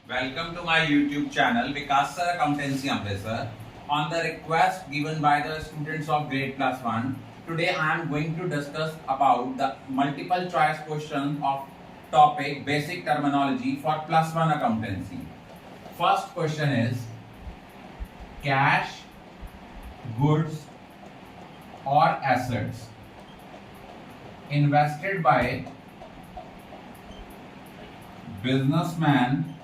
Welcome to my YouTube channel Vikas Sir Accountancy Amritsar. On the request given by the students of grade plus 1, today I am going to discuss about the multiple choice question of topic basic terminology for plus 1 accountancy. First question is cash, goods or assets invested by businessman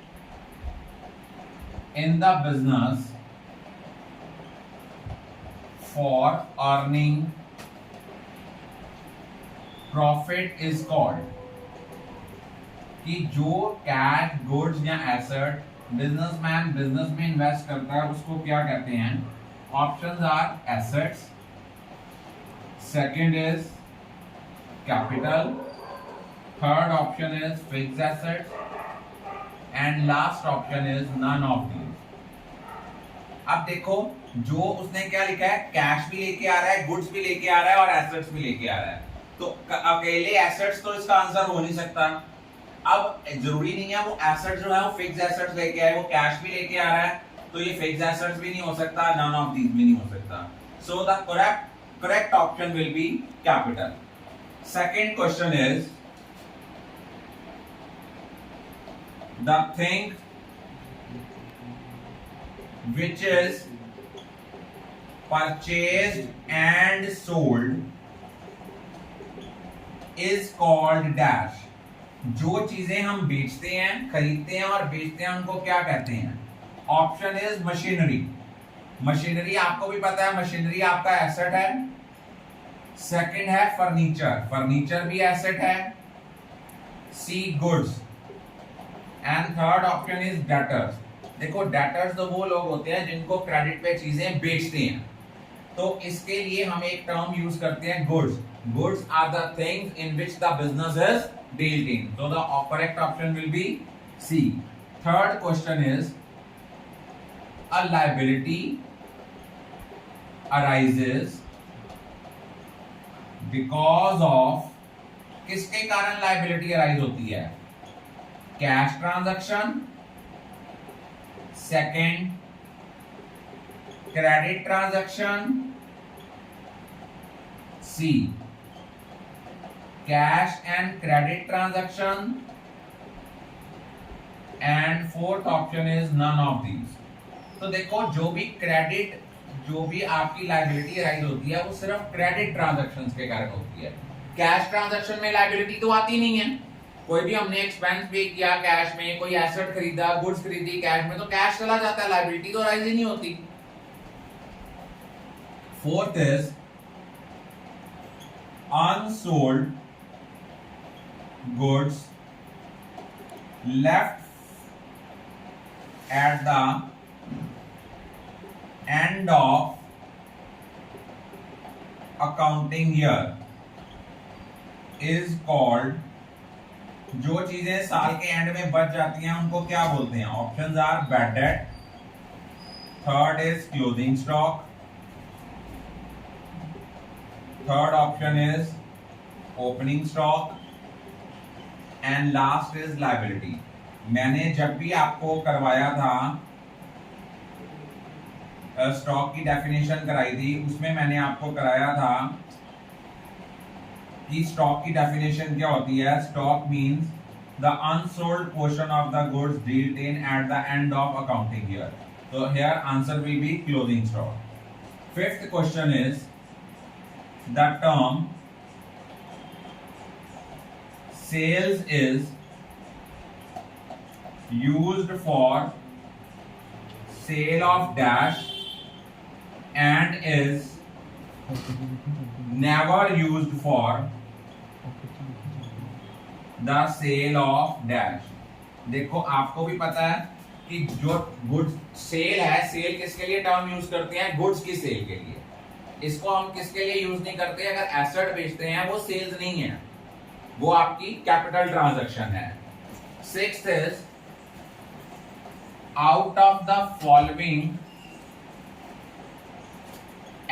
in the business for earning profit is called. कि जो cash goods या asset businessman business में invest करता है उसको क्या कहते हैं? Options are assets, second is capital, third option is fixed assets and last option is none of these. अब देखो जो उसने क्या लिखा है, कैश भी लेके आ रहा है, गुड्स भी लेके आ रहा है और एसेट्स भी लेके आ रहा है. तो अकेले एसेट्स तो इसका आंसर हो नहीं सकता. अब जरूरी नहीं है वो एसेट्स जो है वो फिक्स्ड एसेट्स लेके आए, वो कैश भी लेके आ रहा है तो ये फिक्स्ड एसेट्स भी नहीं हो सकता, नन ऑफ दीज भी नहीं हो सकता. सो the correct option will B capital. Second question is the thing which is purchased and sold is called dash. जो चीजें हम बेचते हैं, खरीदते हैं और बेचते हैं उनको क्या कहते हैं? Option is machinery. मशीनरी आपको भी पता है, मशीनरी आपका एसेट है. सेकंड है फर्नीचर, फर्नीचर भी एसेट है. C goods and third option is debtors. देखो डेटर्स तो वो लोग होते हैं जिनको क्रेडिट पे चीजें बेचते हैं. तो इसके लिए हम एक टर्म यूज करते हैं goods. Goods are the things in which the business is dealt in. So the correct option will be C. Third question is a liability arises because of. किसके कारण लायबिलिटी अराइज होती है? Cash transaction, second credit transaction, C cash and credit transaction and fourth option is none of these. तो देखो जो भी credit, जो भी आपकी लायबिलिटी अराइज होती है वो सिर्फ क्रेडिट ट्रांजैक्शंस के कारण होती है. कैश ट्रांजैक्शन में लायबिलिटी तो आती नहीं है. कोई भी हमने एक्सपेंस पे किया कैश में, कोई एसेट खरीदा, गुड्स खरीदी कैश में, तो कैश चला जाता है, लायबिलिटी तो राइज ही नहीं होती. Fourth is unsold goods left at the end of accounting year is called. जो चीजें साल के एंड में बच जाती हैं उनको क्या बोलते हैं? Options are bad debt, third is closing stock, third option is opening stock and last is liability. मैंने जब भी आपको करवाया था स्टॉक की डेफिनेशन कराई थी, उसमें मैंने आपको कराया था कि स्टॉक की डेफिनेशन क्या होती है? Stock means the unsold portion of the goods dealt in at the end of accounting year. So here answer will be closing stock. Fifth question is the term sales is used for sale of dash and is never used for the sale of dash. देखो आपको भी पता है कि जो goods sale है, cell किसके लिए टर्म यूज करते हैं? गुड्स की सेल के लिए. इसको हम किसके लिए यूज नहीं करते? अगर एसेट बेचते हैं वो सेल्स नहीं है, वो आपकी कैपिटल ट्रांजैक्शन है. Sixth is out of the following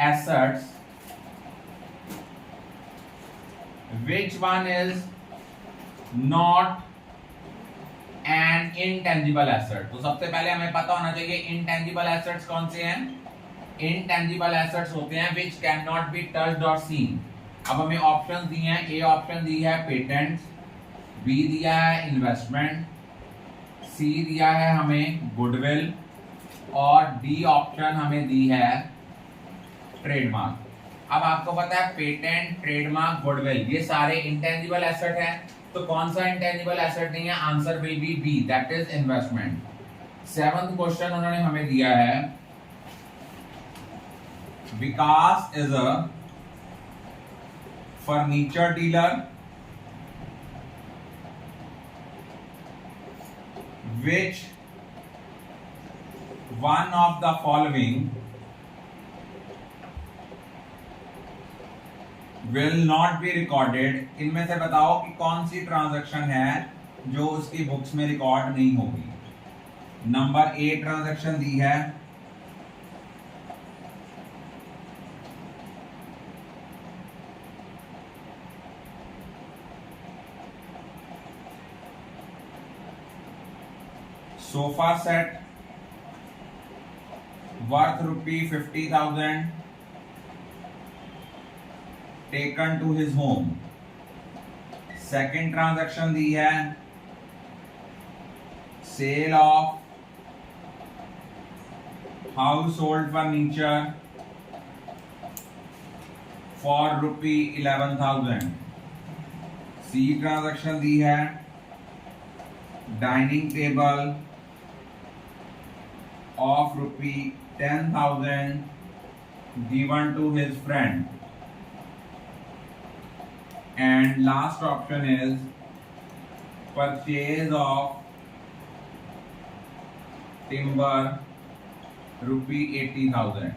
assets, which one is not and intangible asset. तो सबसे पहले हमें पता होना चाहिए इनटेंजिबल एसेट्स कौन से हैं। इनटेंजिबल एसेट्स होते हैं which can not be touched और सीन। अब हमें ऑप्शन दिए हैं, ए ऑप्शन दी है पेटेंट्स, बी दिया है इन्वेस्टमेंट, सी दिया है हमें गुडविल और डी ऑप्शन हमें दी है ट्रेडमार्क। अब आपको पता है पेटेंट, ट्रेडमार्क, गुडविल ये सारे इंटेंजिबल एसेट हैं, तो कौन सा इंटेंजिबल एसेट नहीं है? Answer will be B, that is investment. Seventh question उन्होंने हमें दिया है, Vikas is a furniture dealer which one of the following will not be recorded। इनमें से बताओ कि कौन सी ट्रांजैक्शन है जो उसकी बुक्स में रिकॉर्ड नहीं होगी। नंबर ए ट्रांजैक्शन दी है sofa set worth ₹50,000 taken to his home. Second transaction दी है sale of household furniture for ₹11,000। C transaction दी है dining table of ₹10,000 given to his friend, and last option is purchase of timber ₹80,000।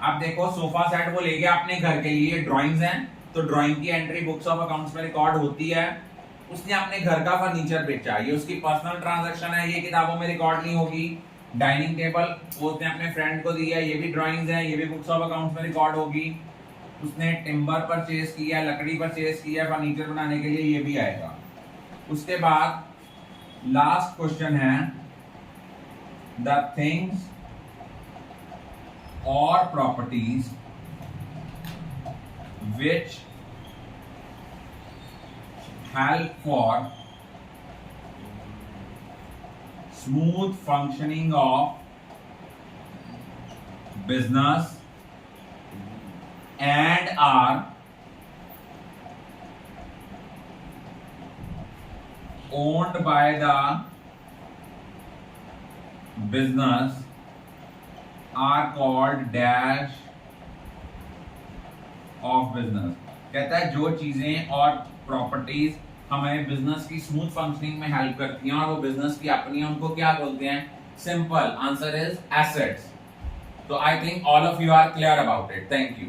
अब देखो sofa set वो ले गया अपने घर के लिए, ड्राइंग्स हैं तो ड्राइंग की एंट्री बुक्स ऑफ अकाउंट्स में रिकॉर्ड होती है। उसने अपने घर का फर्नीचर बेचा, ये उसकी पर्सनल ट्रांजैक्शन है, ये किताबों में रिकॉर्ड नहीं होगी। डाइनिंग टेबल वो उसने अपने फ्रेंड को दिया, ये भी ड्राइंग्स है, ये भी बुक्स ऑफ अकाउंट्स में रिकॉर्ड होगी। उसने टिम्बर परचेज किया, लकड़ी परचेज किया फर्नीचर बनाने के लिए, ये भी आएगा। उसके बाद लास्ट क्वेश्चन है द थिंग्स और properties which help for smooth functioning of business and are owned by the business are called dash of business। कहता है जो चीजें और प्रॉपर्टीज हमें बिजनेस की स्मूथ फंक्शनिंग में हेल्प करती हैं और वो बिजनेस की अपनी है, उनको क्या बोलते हैं? Simple answer is assets. तो I think all of you are clear about it. Thank you.